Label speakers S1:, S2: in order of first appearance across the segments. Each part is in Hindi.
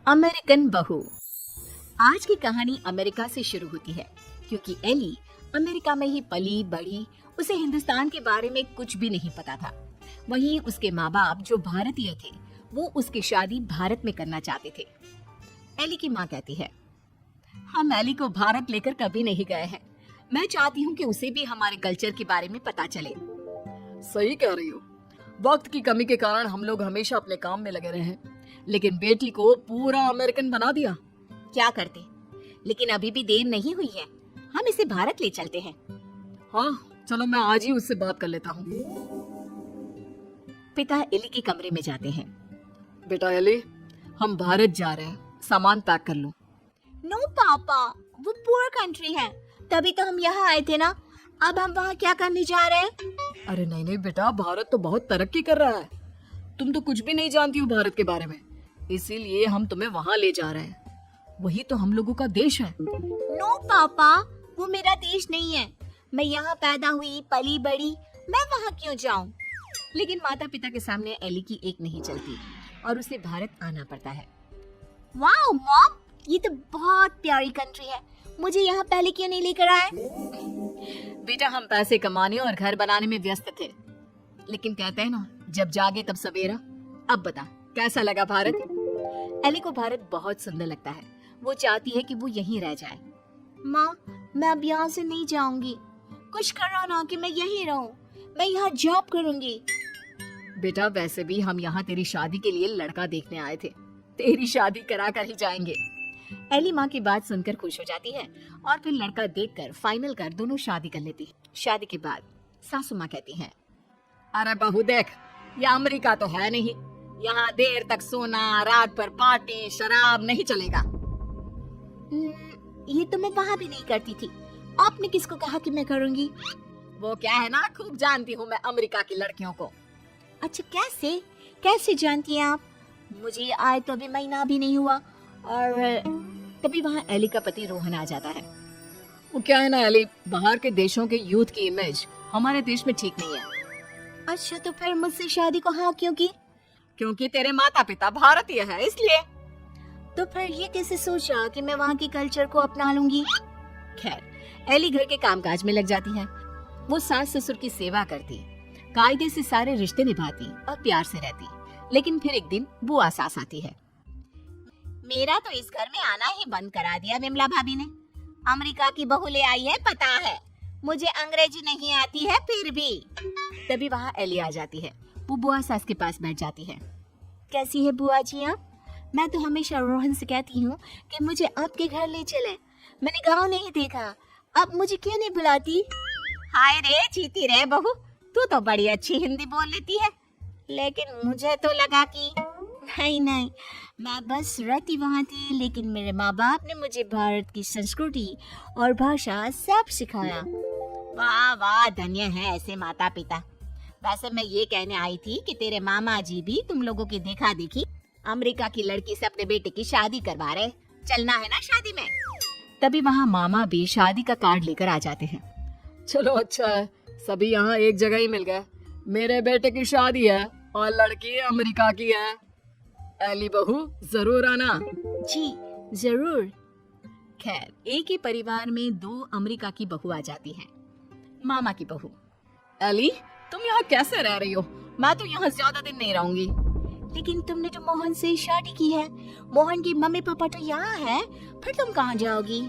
S1: अमेरिकन बहू। आज की कहानी अमेरिका से शुरू होती है क्योंकि एली अमेरिका में ही पली बढ़ी। उसे हिंदुस्तान के बारे में कुछ भी नहीं पता था। वहीं उसके माँ बाप जो भारतीय थे वो उसकी शादी भारत में करना चाहते थे। एली की माँ कहती है, हम एली को भारत लेकर कभी नहीं गए हैं। मैं चाहती हूँ कि उसे भी हमारे कल्चर के बारे में पता चले।
S2: सही कह रही हो। वक्त की कमी के कारण हम लोग हमेशा अपने काम में लगे रहे हैं, लेकिन बेटी को पूरा अमेरिकन बना दिया।
S1: क्या करते, लेकिन अभी भी देर नहीं हुई है। हम इसे भारत ले चलते हैं।
S2: हाँ चलो, मैं आज ही उससे बात कर लेता हूँ।
S1: पिता एली के कमरे में जाते हैं।
S2: बेटा एली, हम भारत जा रहे हैं, सामान पैक कर लो।
S1: नो पापा, वो पुअर कंट्री है, तभी तो हम यहाँ आए थे ना। अब हम वहाँ क्या करने जा रहे हैं?
S2: अरे नहीं नहीं बेटा, भारत तो बहुत तरक्की कर रहा है। तुम तो कुछ भी नहीं जानती हो भारत के बारे में, इसीलिए हम तुम्हें वहाँ ले जा रहे हैं। वही तो हम लोगों का देश है।
S1: नो पापा, वो मेरा देश नहीं है। मैं यहाँ पैदा हुई पली बड़ी, मैं वहाँ क्यों जाऊँ? लेकिन माता पिता के सामने एली की एक नहीं चलती और उसे भारत आना पड़ता है। वाओ मॉम, ये तो बहुत प्यारी कंट्री है। मुझे यहाँ पहले क्यों नहीं लेकर आए?
S2: बेटा, हम पैसे कमाने और घर बनाने में व्यस्त थे, लेकिन कहते हैं ना, जब जागे तब सवेरा। अब बता, कैसा लगा भारत?
S1: एली को भारत बहुत सुंदर लगता है। वो चाहती है कि वो यहीं रह जाए। माँ, मैं अब यहाँ से नहीं जाऊंगी। कुछ करो ना कि मैं यहीं रहूं। मैं यहाँ जॉब करूंगी।
S2: बेटा, वैसे भी हम यहाँ तेरी शादी के लिए लड़का देखने आए थे। तेरी शादी करा कर ही जाएंगे।
S1: एली माँ की बात सुनकर खुश हो जाती है और फिर लड़का देखकर फाइनल कर दोनों शादी कर लेती है। शादी के बाद सासू माँ कहती हैं,
S2: अरे बहू देख, ये अमेरिका तो है नहीं। यहाँ देर तक सोना, रात भर पार्टी, शराब नहीं चलेगा।
S1: ये तो मैं वहाँ भी नहीं करती थी। आपने किसको कहा कि मैं करूँगी?
S2: वो क्या है ना, खूब जानती हूँ मैं अमेरिका की लड़कियों को।
S1: अच्छा, कैसे कैसे जानती हैं आप? मुझे आए तो अभी महीना भी नहीं हुआ। और तभी वहाँ एली का पति रोहन आ जाता है।
S2: वो क्या है ना एली, बाहर के देशों के यूथ की इमेज हमारे देश में ठीक नहीं है।
S1: अच्छा, तो फिर मुझसे शादी को हाँ क्यों की?
S2: क्योंकि तेरे माता पिता भारतीय है, इसलिए।
S1: तो फिर ये कैसे सोचा कि मैं वहाँ के कल्चर को अपना लूंगी? खैर, एली घर के कामकाज में लग जाती है। वो सास ससुर की सेवा करती, कायदे से सारे रिश्ते निभाती और प्यार से रहती। लेकिन फिर एक दिन बुआ सास आती है। मेरा तो इस घर में आना ही बंद करा दिया विमला भाभी ने। अमेरिका की बहू ले आई है, पता है। मुझे अंग्रेजी नहीं आती है फिर भी। तभी वहाँ एली आ जाती है। वो बुआ सास के पास बैठ जाती है। कैसी है बुआ जी आप? मैं तो हमेशा रोहन से कहती हूँ कि मुझे आपके घर ले चले। मैंने गाँव नहीं देखा, अब मुझे क्यों नहीं बुलाती? हाय रे, जीती रे बहू, तू तो बड़ी अच्छी हिंदी बोल लेती है। लेकिन मुझे तो लगा कि नहीं, मैं बस रहती वहाँ थी, लेकिन मेरे माँ बाप ने मुझे भारत की संस्कृति और भाषा सब सिखाया। वाह वाह, धन्य है ऐसे माता पिता। वैसे मैं ये कहने आई थी कि तेरे मामा जी भी तुम लोगों की देखा देखी अमेरिका की लड़की से अपने बेटे की शादी करवा रहे। चलना है ना शादी में? तभी वहाँ मामा भी शादी का कार्ड लेकर आ जाते हैं।
S2: चलो अच्छा है, सभी यहाँ एक जगह ही मिल गए। मेरे बेटे की शादी है और लड़की अमेरिका की है। एली बहू, जरूर आना।
S1: जी जरूर। खैर, एक ही परिवार में दो अमेरिका की बहू आ जाती हैं। मामा की बहू।
S2: एली, तुम यहाँ कैसे रह रही हो? मैं तो यहाँ ज्यादा दिन नहीं रहूंगी।
S1: लेकिन तुमने तो मोहन से शादी की है। मोहन की मम्मी पापा तो यहाँ है, फिर तुम कहाँ जाओगी?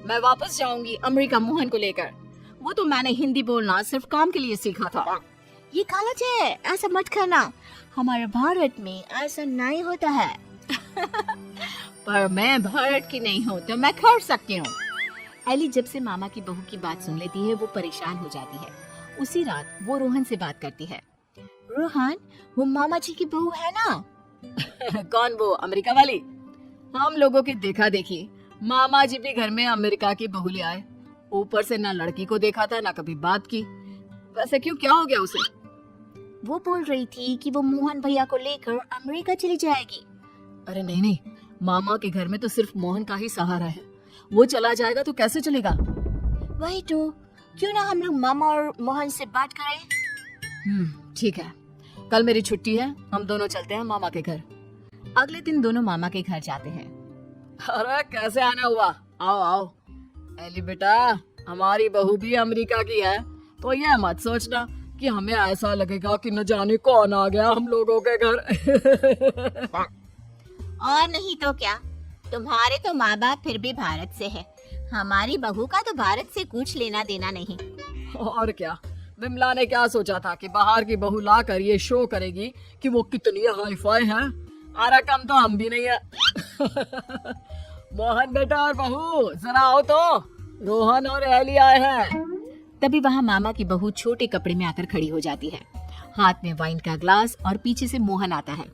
S2: मैं वापस जाऊंगी अमेरिका मोहन को लेकर। वो तो मैंने हिंदी बोलना सिर्फ काम के लिए सीखा था।
S1: ये गलत है, ऐसा मत करना। हमारे भारत में ऐसा नहीं होता है।
S2: पर मैं भारत की नहीं हूँ तो मैं कर सकती हूँ।
S1: एली जब से मामा की बहू की बात सुन लेती है वो परेशान हो जाती है। उसी रात वो रोहन से बात करती है। रोहन, वो मामा जी की बहू है ना?
S2: कौन, वो अमेरिका वाली? हम लोगों की देखा देखी मामा जी भी घर में अमेरिका की बहू ले आए। ऊपर से ना लड़की को देखा था ना कभी बात की। वैसे क्यों, क्या हो गया उसे?
S1: वो बोल रही थी कि वो मोहन भैया को लेकर अमेरिका चली जाएगी।
S2: अरे नहीं नहीं, मामा के घर में तो सिर्फ मोहन का ही सहारा है। वो चला जाएगा तो कैसे चलेगा?
S1: वही तो, क्यों ना हम लोग मामा और मोहन से बात करें?
S2: ठीक है, कल मेरी छुट्टी है, हम दोनों चलते हैं मामा के घर।
S1: अगले दिन दोनों मामा के घर जाते हैं।
S2: अरे कैसे आना हुआ, आओ आओ। एली बेटा, हमारी बहू भी अमेरिका की है, तो ये मत सोचना कि हमें ऐसा लगेगा कि न जाने कौन आ गया हम लोगों के घर।
S1: और नहीं तो क्या, तुम्हारे तो माँ बाप फिर भी भारत से है, हमारी बहू का तो भारत से कुछ लेना देना नहीं।
S2: और क्या, विमला ने क्या सोचा था कि बाहर की बहू ला कर ये शो करेगी कि वो कितनी हाई फाई है। आरा कम तो हम भी नहीं है। मोहन बेटा और बहू जरा आओ तो, रोहन और एली आए हैं।
S1: तभी वहाँ मामा की बहू छोटे कपड़े में आकर खड़ी हो जाती है, हाथ में वाइन का ग्लास, और पीछे से मोहन आता है।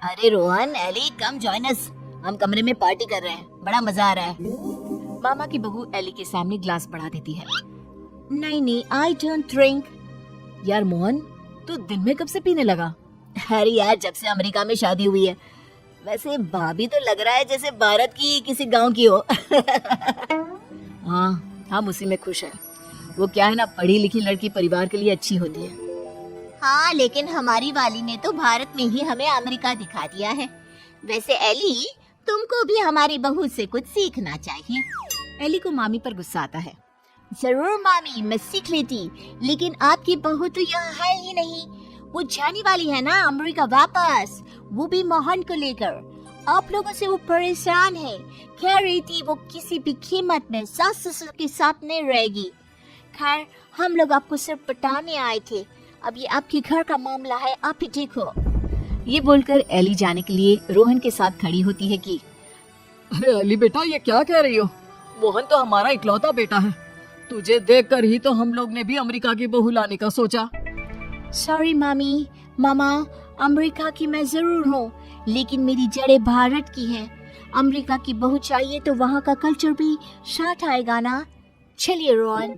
S1: अरे Rohan, Ellie, come join us, हम कमरे में पार्टी कर रहे हैं, बड़ा मजा आ रहा है। मामा की बहू एली के सामने ग्लास बढ़ा देती है। नहीं नहीं, आई डोंट ड्रिंक। यार मोहन, तू दिन में कब से पीने लगा? अरे यार, जब से अमेरिका में शादी हुई है। वैसे भाभी तो लग रहा है जैसे भारत की किसी गांव की हो। हाँ, हम उसी में खुश हैं। वो क्या है ना, पढ़ी लिखी लड़की परिवार के लिए अच्छी होती है। हाँ, लेकिन हमारी वाली ने तो भारत में ही हमें अमेरिका दिखा दिया है। वैसे एली, तुमको भी हमारी बहू से कुछ सीखना चाहिए। एली को मामी पर गुस्सा आता है। जरूर मामी, मैं सीख लेती, लेकिन आपकी बहू तो यहाँ है ही नहीं। वो जाने वाली है ना अमेरिका वापस, वो भी मोहन को लेकर। आप लोगों से वो परेशान है, कह रही थी वो किसी भी कीमत में सास ससुर के साथ नहीं रहेगी। खैर, हम लोग आपको सिर्फ पटाने आए थे, अब ये आपके घर का मामला है, आप ही देखो। ये बोलकर एली जाने के लिए रोहन के साथ खड़ी होती है कि
S2: अरे एली बेटा, ये क्या कह रही हो? मोहन तो हमारा इकलौता बेटा है, तुझे देखकर ही तो हम लोग ने भी अमेरिका की बहू लाने का सोचा।
S1: सॉरी मामी, मामा, अमेरिका की मैं जरूर हूँ, लेकिन मेरी जड़ें भारत की हैं। अमेरिका की बहू चाहिए तो वहाँ का कल्चर भी साथ आएगा ना। चलिए रोहन।